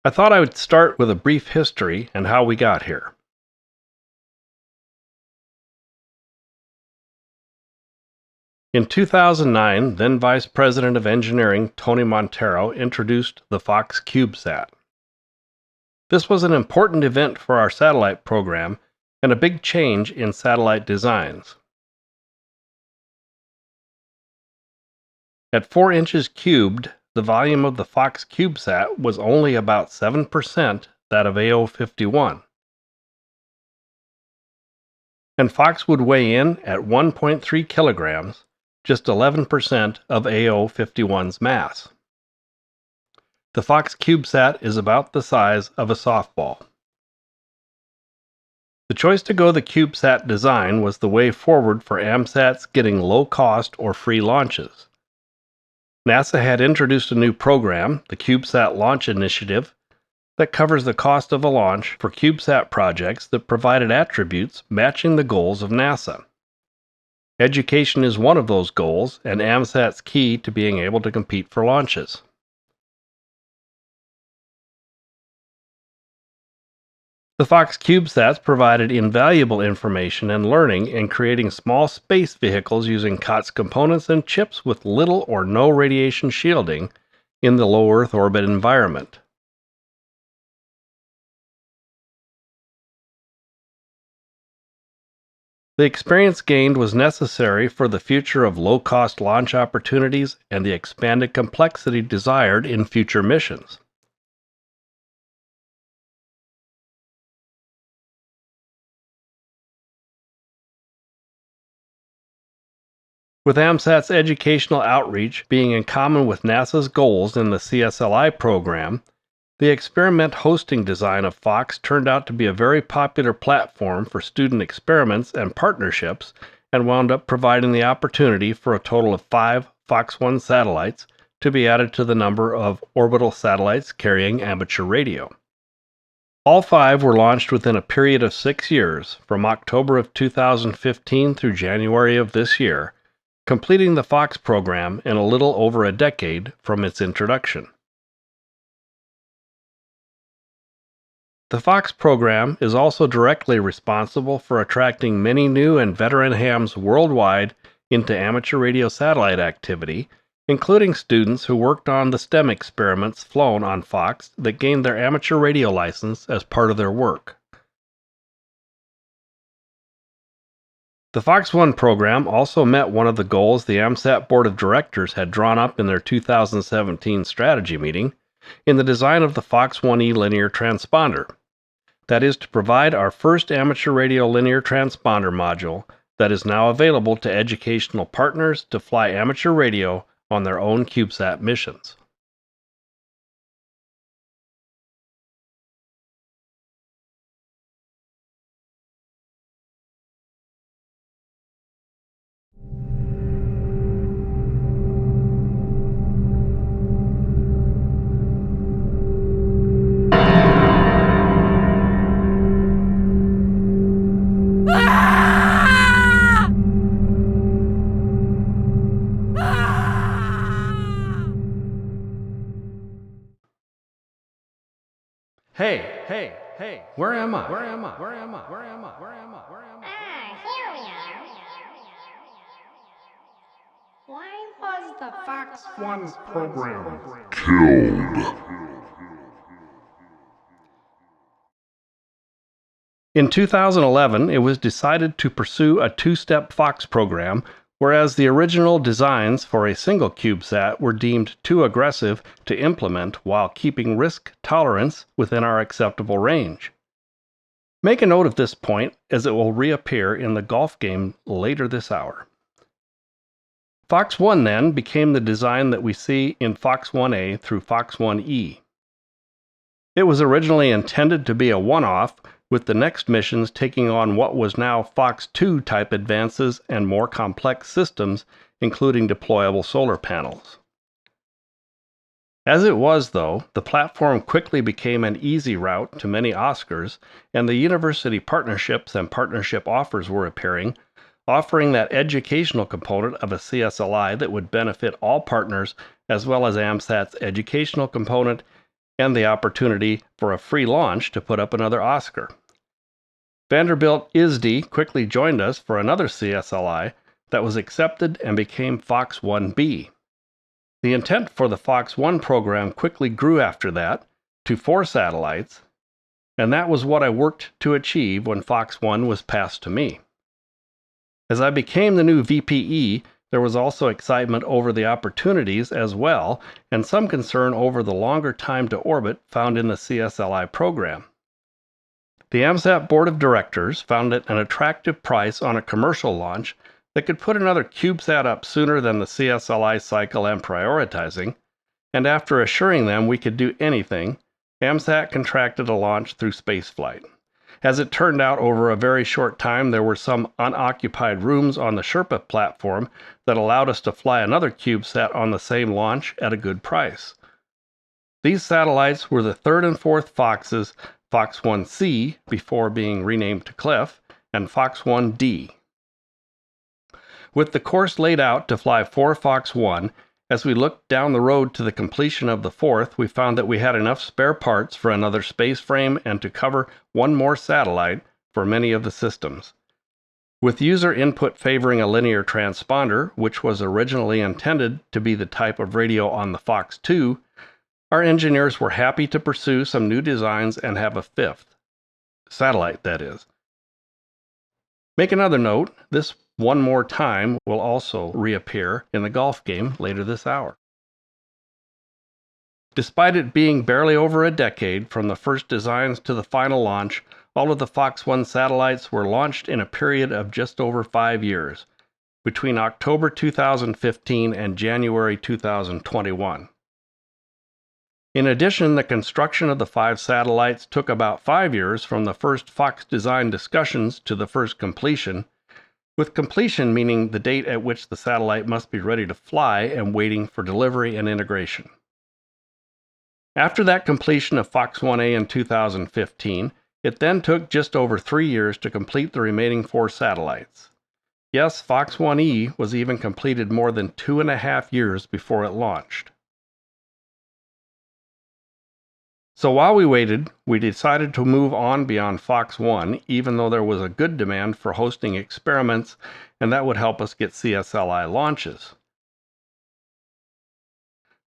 I thought I would start with a brief history and how we got here. In 2009, then Vice President of Engineering Tony Montero introduced the Fox CubeSat. This was an important event for our satellite program and a big change in satellite designs. At 4 inches cubed, the volume of the Fox CubeSat was only about 7% that of AO51. And Fox would weigh in at 1.3 kilograms, just 11% of AO51's mass. The Fox CubeSat is about the size of a softball. The choice to go the CubeSat design was the way forward for AMSATs getting low-cost or free launches. NASA had introduced a new program, the CubeSat Launch Initiative, that covers the cost of a launch for CubeSat projects that provided attributes matching the goals of NASA. Education is one of those goals, and AMSAT's key to being able to compete for launches. The Fox CubeSats provided invaluable information and learning in creating small space vehicles using COTS components and chips with little or no radiation shielding in the low Earth orbit environment. The experience gained was necessary for the future of low-cost launch opportunities and the expanded complexity desired in future missions. With AMSAT's educational outreach being in common with NASA's goals in the CSLI program, the experiment hosting design of Fox turned out to be a very popular platform for student experiments and partnerships and wound up providing the opportunity for a total of 5 Fox 1 satellites to be added to the number of orbital satellites carrying amateur radio. All 5 were launched within a period of 6 years, from October of 2015 through January of this year, completing the Fox program in a little over a decade from its introduction. The Fox program is also directly responsible for attracting many new and veteran hams worldwide into amateur radio satellite activity, including students who worked on the STEM experiments flown on Fox that gained their amateur radio license as part of their work. The Fox 1 program also met one of the goals the AMSAT Board of Directors had drawn up in their 2017 strategy meeting in the design of the Fox 1E linear transponder. That is to provide our first amateur radio linear transponder module that is now available to educational partners to fly amateur radio on their own CubeSat missions. Hey, where am I? Here we are. Why was the Fox 1 program killed? In 2011, it was decided to pursue a 2-step Fox program, whereas the original designs for a single CubeSat were deemed too aggressive to implement while keeping risk tolerance within our acceptable range. Make a note of this point, as it will reappear in the golf game later this hour. Fox 1 then became the design that we see in Fox 1A through Fox 1E. It was originally intended to be a one-off, with the next missions taking on what was now Fox 2 type advances and more complex systems, including deployable solar panels. As it was, though, the platform quickly became an easy route to many Oscars, and the university partnerships and partnership offers were appearing, offering that educational component of a CSLI that would benefit all partners, as well as AMSAT's educational component and the opportunity for a free launch to put up another Oscar. Vanderbilt ISD quickly joined us for another CSLI that was accepted and became Fox 1B. The intent for the Fox 1 program quickly grew after that to 4 satellites, and that was what I worked to achieve when Fox 1 was passed to me. As I became the new VPE, there was also excitement over the opportunities as well, and some concern over the longer time to orbit found in the CSLI program. The AMSAT Board of Directors found it an attractive price on a commercial launch that could put another CubeSat up sooner than the CSLI cycle and prioritizing, and after assuring them we could do anything, AMSAT contracted a launch through spaceflight. As it turned out, over a very short time, there were some unoccupied rooms on the Sherpa platform that allowed us to fly another CubeSat on the same launch at a good price. These satellites were the third and fourth Foxes, Fox 1C, before being renamed to Cliff, and Fox 1D. With the course laid out to fly 4 Fox 1, as we looked down the road to the completion of the fourth, we found that we had enough spare parts for another space frame and to cover one more satellite for many of the systems. With user input favoring a linear transponder, which was originally intended to be the type of radio on the Fox 2, our engineers were happy to pursue some new designs and have a fifth satellite, that is. Make another note, this one more time will also reappear in the golf game later this hour. Despite it being barely over a decade from the first designs to the final launch, all of the Fox 1 satellites were launched in a period of just over 5 years, between October 2015 and January 2021. In addition, the construction of the 5 satellites took about 5 years from the first Fox design discussions to the first completion, with completion meaning the date at which the satellite must be ready to fly and waiting for delivery and integration. After that completion of Fox 1A in 2015, it then took just over 3 years to complete the remaining 4 satellites. Yes, Fox 1E was even completed more than 2.5 years before it launched. So while we waited, we decided to move on beyond Fox 1, even though there was a good demand for hosting experiments, and that would help us get CSLI launches.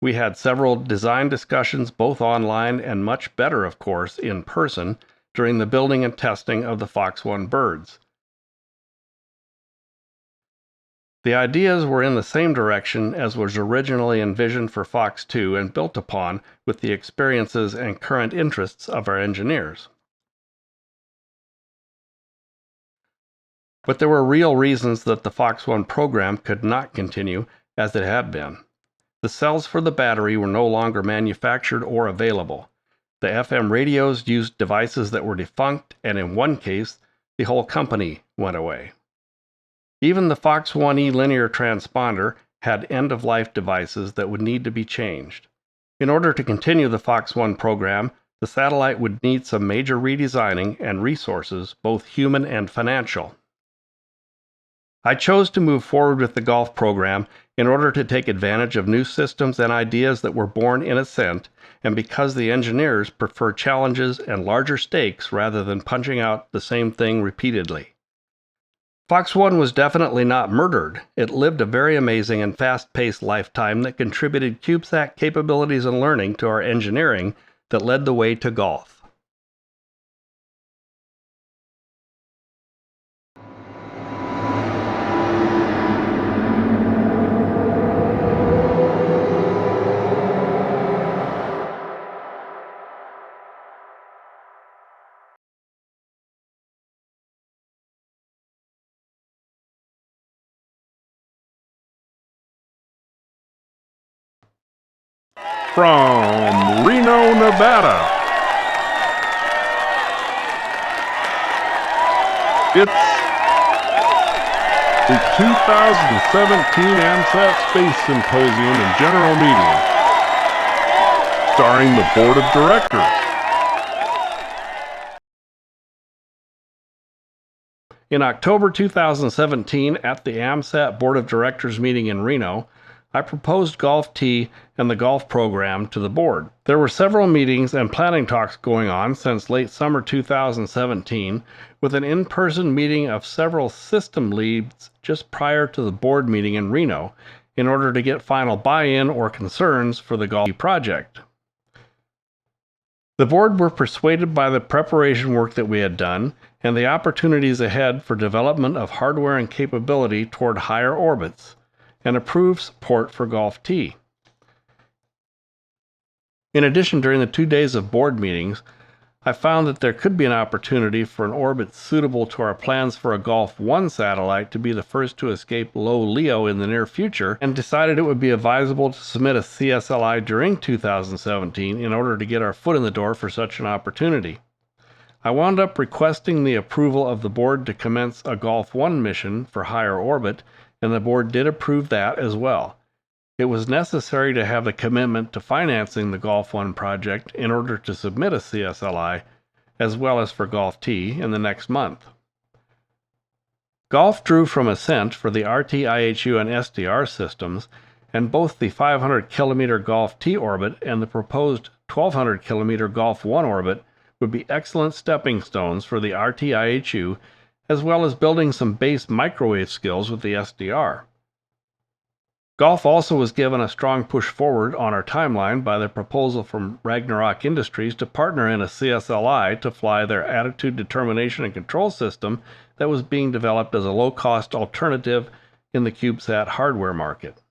We had several design discussions, both online and much better, of course, in person, during the building and testing of the Fox 1 birds. The ideas were in the same direction as was originally envisioned for Fox 2 and built upon with the experiences and current interests of our engineers. But there were real reasons that the Fox 1 program could not continue as it had been. The cells for the battery were no longer manufactured or available. The FM radios used devices that were defunct, and in one case, the whole company went away. Even the Fox 1E linear transponder had end-of-life devices that would need to be changed. In order to continue the Fox 1 program, the satellite would need some major redesigning and resources, both human and financial. I chose to move forward with the golf program in order to take advantage of new systems and ideas that were born in Ascent, and because the engineers prefer challenges and larger stakes rather than punching out the same thing repeatedly. Fox 1 was definitely not murdered. It lived a very amazing and fast-paced lifetime that contributed CubeSat capabilities and learning to our engineering that led the way to golf. From Reno, Nevada, it's the 2017 AMSAT Space Symposium and General Meeting, starring the Board of Directors. In October 2017, at the AMSAT Board of Directors meeting in Reno, I proposed Golf T and the golf program to the board. There were several meetings and planning talks going on since late summer 2017, with an in-person meeting of several system leads just prior to the board meeting in Reno in order to get final buy-in or concerns for the Golf T project. The board were persuaded by the preparation work that we had done and the opportunities ahead for development of hardware and capability toward higher orbits, and approved support for Golf T. In addition, during the 2 days of board meetings, I found that there could be an opportunity for an orbit suitable to our plans for a Golf 1 satellite to be the first to escape low LEO in the near future, and decided it would be advisable to submit a CSLI during 2017 in order to get our foot in the door for such an opportunity. I wound up requesting the approval of the board to commence a Golf 1 mission for higher orbit, and the board did approve that as well. It was necessary to have the commitment to financing the Golf 1 project in order to submit a CSLI, as well as for Golf T in the next month. Golf drew from Ascent for the RT IHU and SDR systems, and both the 500 km Golf T orbit and the proposed 1200 km Golf 1 orbit would be excellent stepping stones for the RT IHU, as well as building some base microwave skills with the SDR. Golf also was given a strong push forward on our timeline by the proposal from Ragnarok Industries to partner in a CSLI to fly their attitude determination and control system that was being developed as a low-cost alternative in the CubeSat hardware market.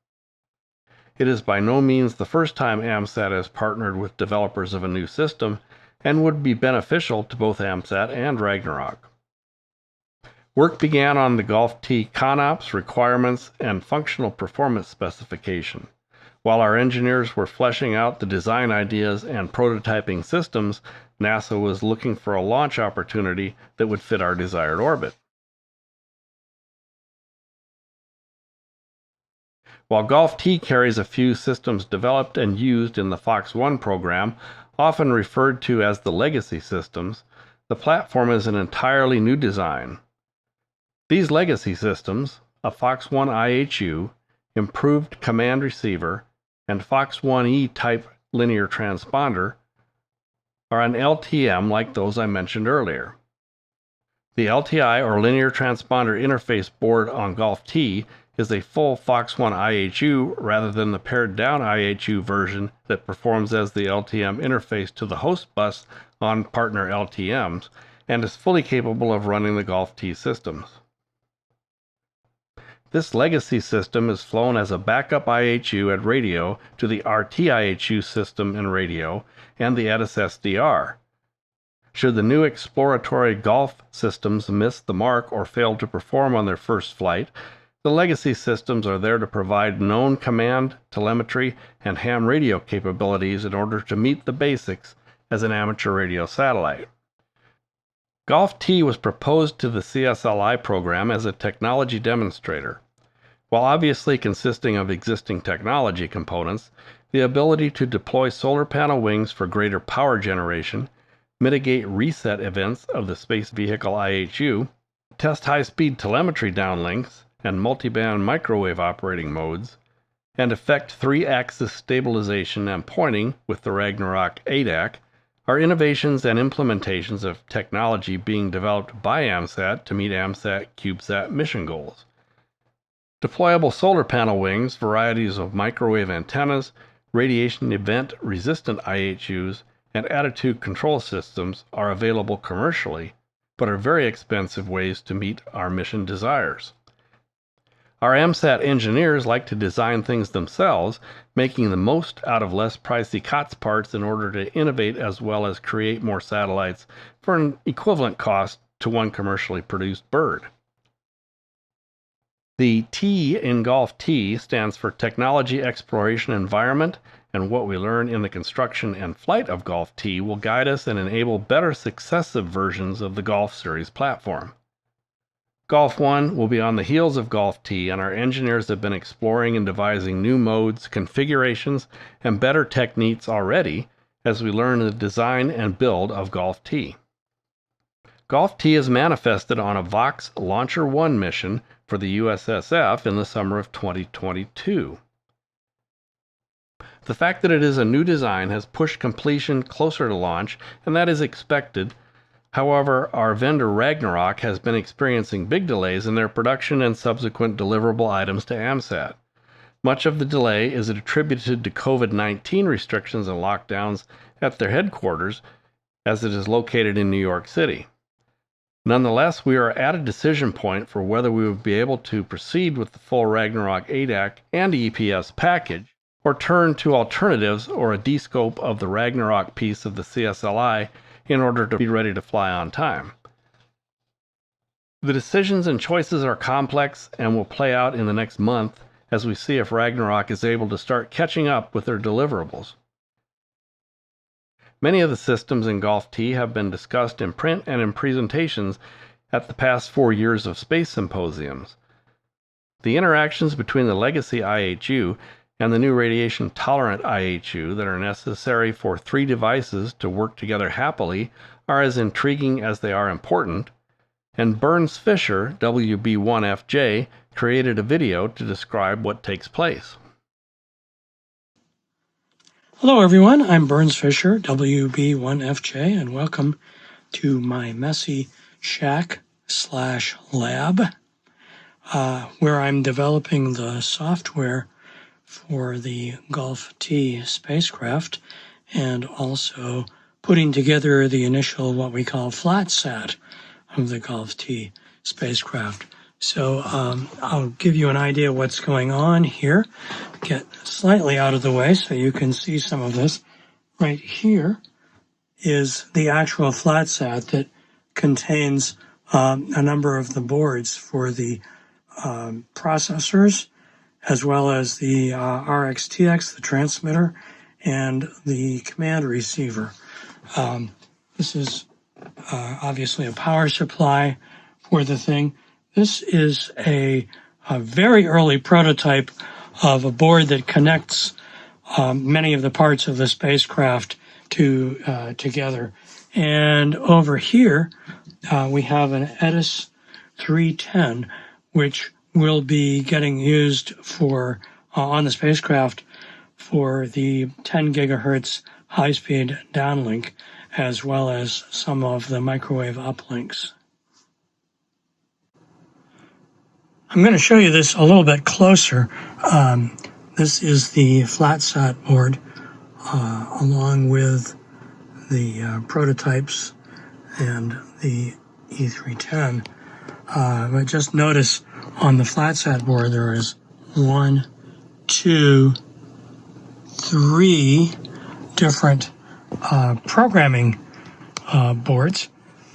It is by no means the first time AMSAT has partnered with developers of a new system, and would be beneficial to both AMSAT and Ragnarok. Work began on the Golf T ConOps requirements and functional performance specification. While our engineers were fleshing out the design ideas and prototyping systems, NASA was looking for a launch opportunity that would fit our desired orbit. While Golf T carries a few systems developed and used in the Fox 1 program, often referred to as the legacy systems, the platform is an entirely new design. These legacy systems, a Fox 1 IHU, improved command receiver, and Fox 1E type linear transponder, are an LTM like those I mentioned earlier. The LTI or linear transponder interface board on Golf T is a full Fox 1 IHU rather than the pared down IHU version that performs as the LTM interface to the host bus on partner LTMs, and is fully capable of running the Golf T systems. This legacy system is flown as a backup IHU at radio to the RT IHU system in radio and the EDIS SDR. Should the new exploratory Golf systems miss the mark or fail to perform on their first flight, the legacy systems are there to provide known command, telemetry, and ham radio capabilities in order to meet the basics as an amateur radio satellite. Golf T was proposed to the CSLI program as a technology demonstrator. While obviously consisting of existing technology components, the ability to deploy solar panel wings for greater power generation, mitigate reset events of the space vehicle IHU, test high-speed telemetry downlinks and multiband microwave operating modes, and effect 3-axis stabilization and pointing with the Ragnarok ADAC, are innovations and implementations of technology being developed by AMSAT to meet AMSAT CubeSat mission goals. Deployable solar panel wings, varieties of microwave antennas, radiation event-resistant IHUs, and attitude control systems are available commercially, but are very expensive ways to meet our mission desires. Our AMSAT engineers like to design things themselves, making the most out of less pricey COTS parts in order to innovate as well as create more satellites for an equivalent cost to one commercially produced bird. The T in Golf T stands for Technology Exploration Environment, and what we learn in the construction and flight of Golf T will guide us and enable better successive versions of the Golf Series platform. Golf 1 will be on the heels of Golf T, and our engineers have been exploring and devising new modes, configurations, and better techniques already as we learn the design and build of Golf T. Golf T is manifested on a VOX Launcher 1 mission for the USSF in the summer of 2022. The fact that it is a new design has pushed completion closer to launch, and that is expected. However, our vendor Ragnarok has been experiencing big delays in their production and subsequent deliverable items to AMSAT. Much of the delay is attributed to COVID-19 restrictions and lockdowns at their headquarters, as it is located in New York City. Nonetheless, we are at a decision point for whether we would be able to proceed with the full Ragnarok ADAC and EPS package, or turn to alternatives or a descope of the Ragnarok piece of the CSLI in order to be ready to fly on time. The decisions and choices are complex and will play out in the next month as we see if Ragnarok is able to start catching up with their deliverables. Many of the systems in Golf T have been discussed in print and in presentations at the past 4 years of space symposiums. The interactions between the legacy IHU and the new radiation-tolerant IHU that are necessary for 3 devices to work together happily are as intriguing as they are important, and Burns Fisher, WB1FJ, created a video to describe what takes place. Hello everyone, I'm Burns Fisher, WB1FJ, and welcome to my messy shack/lab, where I'm developing the software for the Golf T spacecraft and also putting together the initial what we call flat sat of the Golf T spacecraft. So I'll give you an idea of what's going on here. Get slightly out of the way so you can see some of this. Right here is the actual flat sat that contains a number of the boards for the processors, as well as the RxTX, the transmitter, and the command receiver. This is obviously a power supply for the thing. This is a very early prototype of a board that connects many of the parts of the spacecraft together. And over here, we have an EDIS 310, which will be getting used for on the spacecraft for the 10 gigahertz high-speed downlink, as well as some of the microwave uplinks. I'm going to show you this a little bit closer. This is the flat sat board along with the prototypes and the E310. But just notice on the flat sat board there is 1, 2, 3 different programming boards,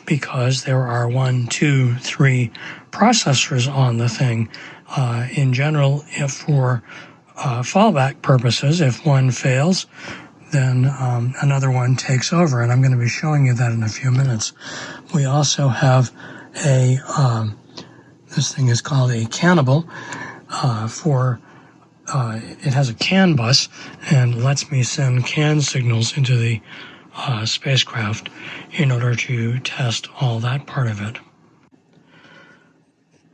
because there are 1, 2, 3 processors on the thing. In general, if for fallback purposes, if one fails, then another one takes over, and I'm going to be showing you that in a few minutes. We also have this thing is called a cannibal it has a CAN bus and lets me send CAN signals into the spacecraft in order to test all that part of it.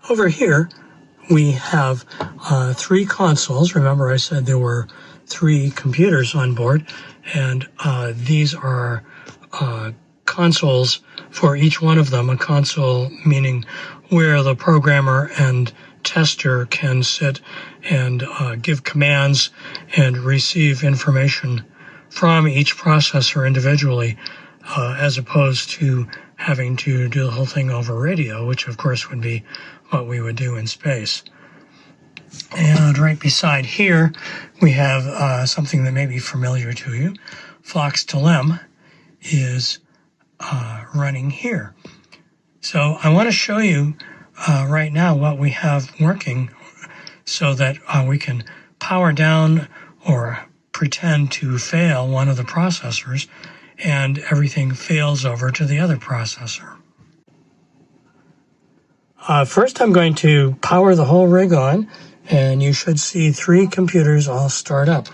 Over here, we have 3 consoles. Remember I said there were 3 computers on board, and these are consoles for each one of them. A console meaning where the programmer and tester can sit and give commands and receive information from each processor individually, as opposed to having to do the whole thing over radio, which of course would be what we would do in space. And right beside here, we have something that may be familiar to you. Fox2Lem is running here. So I want to show you right now what we have working so that we can power down or pretend to fail one of the processors and everything fails over to the other processor. First, I'm going to power the whole rig on, and you should see 3 computers all start up.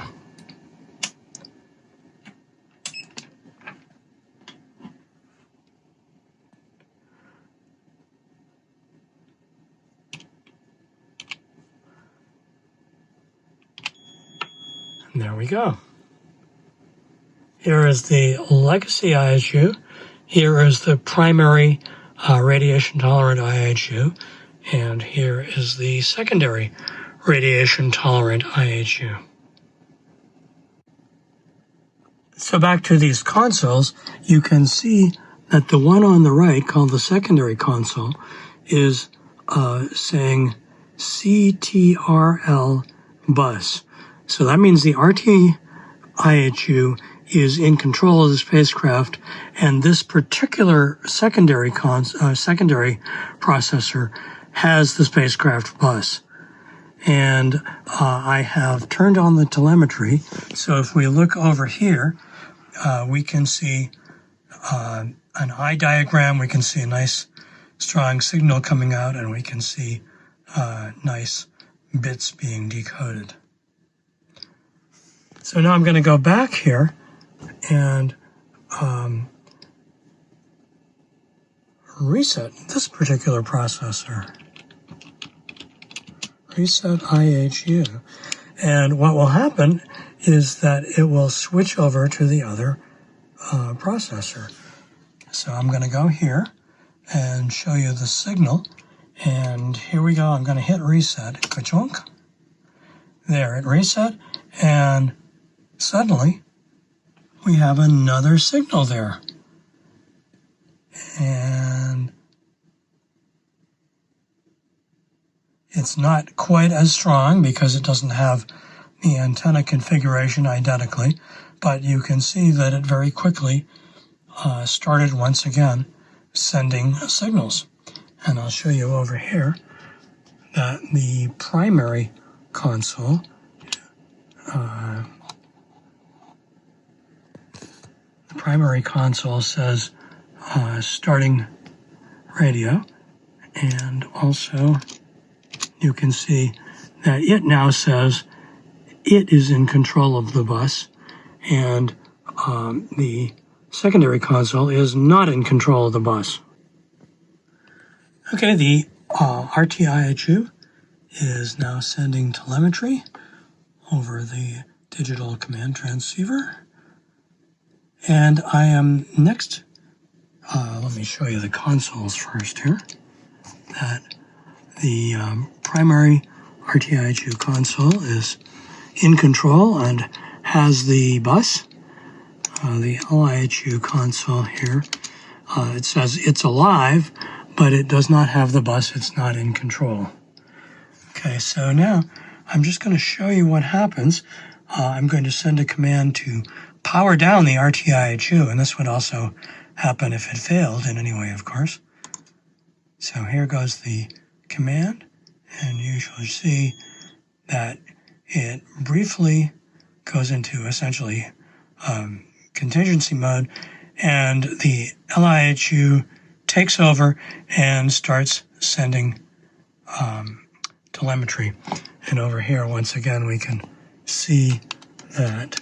And there we go. Here is the legacy IHU. Here is the primary radiation-tolerant IHU. And here is the secondary radiation-tolerant IHU. So back to these consoles, you can see that the one on the right, called the secondary console, is saying CTRL bus. So that means the RT IHU is in control of the spacecraft, and this particular secondary processor has the spacecraft bus. And I have turned on the telemetry, so if we look over here, we can see an eye diagram, we can see a nice strong signal coming out, and we can see nice bits being decoded. So now I'm going to go back here and reset this particular processor. Reset IHU. And what will happen is that it will switch over to the other processor. So I'm going to go here and show you the signal. And here we go. I'm going to hit reset. Ka-chunk. There, it reset. And suddenly, we have another signal there. And it's not quite as strong because it doesn't have the antenna configuration identically, but you can see that it very quickly started once again sending signals. And I'll show you over here that the primary console says starting radio, and also you can see that it now says it is in control of the bus, and the secondary console is not in control of the bus. Okay, the RTIHU is now sending telemetry over the digital command transceiver. And I am next, let me show you the consoles first here, that the primary RTIHU console is in control and has the bus. The LIHU console here, it says it's alive, but it does not have the bus, it's not in control. Okay, so now I'm just going to show you what happens. I'm going to send a command to power down the RTIHU, and this would also happen if it failed in any way, of course. So here goes the command, and you shall see that it briefly goes into essentially contingency mode, and the LIHU takes over and starts sending telemetry. And over here, once again, we can see that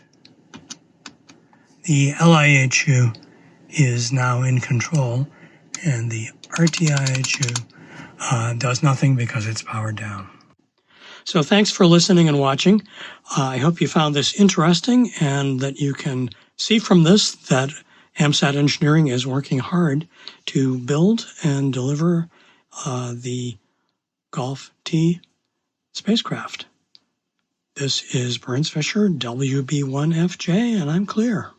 the LIHU is now in control, and the RTIHU does nothing because it's powered down. So thanks for listening and watching. I hope you found this interesting and that you can see from this that AMSAT Engineering is working hard to build and deliver the Golf T spacecraft. This is Burns Fisher, WB1FJ, and I'm clear.